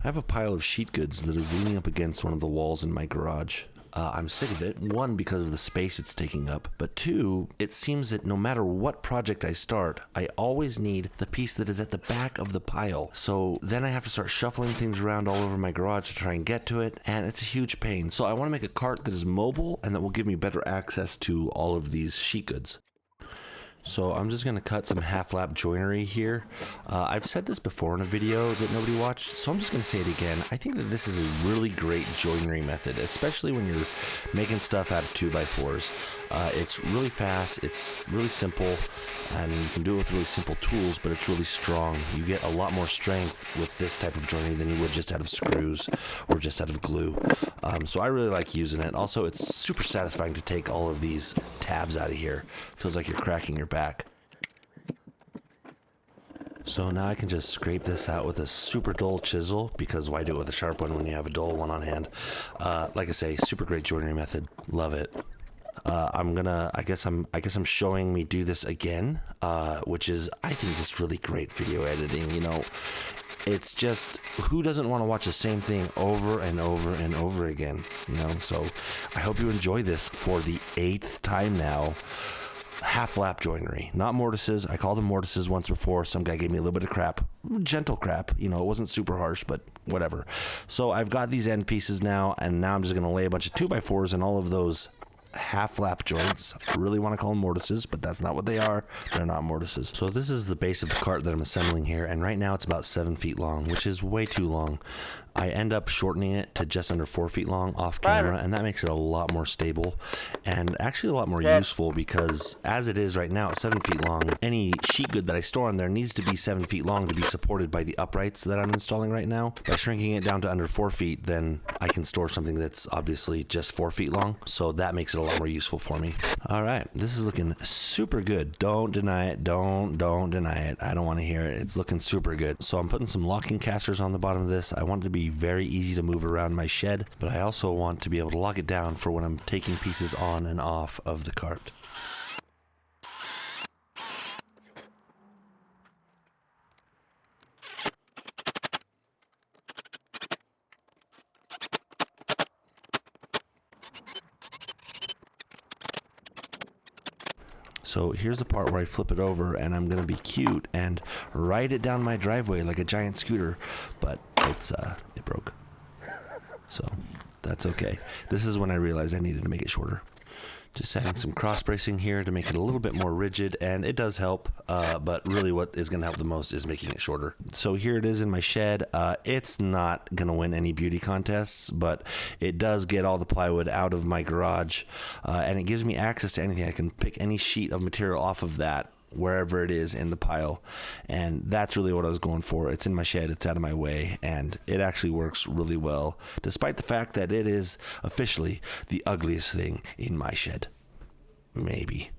I have a pile of sheet goods that is leaning up against one of the walls in my garage. I'm sick of it, one, because of the space it's taking up, but two, it seems that no matter what project I start, I always need the piece that is at the back of the pile. So then I have to start shuffling things around all over my garage to try and get to it, and it's a huge pain. So I want to make a cart that is mobile and that will give me better access to all of these sheet goods. So I'm just going to cut some half-lap joinery here. I've said this before in a video that nobody watched, so I'm just going to say it again. I think that this is a really great joinery method, especially when you're making stuff out of 2x4s. It's really fast, it's really simple, and you can do it with really simple tools, but it's really strong. You get a lot more strength with this type of joinery than you would just out of screws or just out of glue. So I really like using it. Also, it's super satisfying to take all of these tabs out of here. Feels like you're cracking your back. So now I can just scrape this out with a super dull chisel, because why do it with a sharp one when you have a dull one on hand? Like I say, super great joinery method. Love it. I guess I'm showing me do this again, which is, I think, just really great video editing. You know, it's just, who doesn't want to watch the same thing over and over and over again, you know? So I hope you enjoy this for the 8th time now. Half-lap joinery, not mortises. I called them mortises once before. Some guy gave me a little bit of crap, gentle crap. You know, it wasn't super harsh, but whatever. So I've got these end pieces now, and now I'm just going to lay a bunch of 2x4s in all of those half-lap joints. I really want to call them mortises, but that's not what they are. They're not mortises. So this is the base of the cart that I'm assembling here, and right now it's about 7 feet long, which is way too long. I end up shortening it to just under 4 feet long off camera, and that makes it a lot more stable and actually a lot more useful, because as it is right now at 7 feet long, any sheet good that I store on there needs to be 7 feet long to be supported by the uprights that I'm installing right now. By shrinking it down to under 4 feet, then I can store something that's obviously just 4 feet long, so that makes it a lot more useful for me. All right, this is looking super good. Don't deny it. Don't deny it. I don't want to hear it. It's looking super good. So I'm putting some locking casters on the bottom of this. I want it to be very easy to move around my shed, but I also want to be able to lock it down for when I'm taking pieces on and off of the cart. So here's the part where I flip it over, and I'm going to be cute and ride it down my driveway like a giant scooter, but it broke. So that's okay. This is when I realized I needed to make it shorter. Just adding some cross bracing here to make it a little bit more rigid, and it does help, but really what is going to help the most is making it shorter. So here it is in my shed. It's not going to win any beauty contests, but it does get all the plywood out of my garage, and it gives me access to anything. I can pick any sheet of material off of that, wherever it is in the pile, and that's really what I was going for. It's in my shed, it's out of my way, and it actually works really well, despite the fact that it is officially the ugliest thing in my shed. Maybe.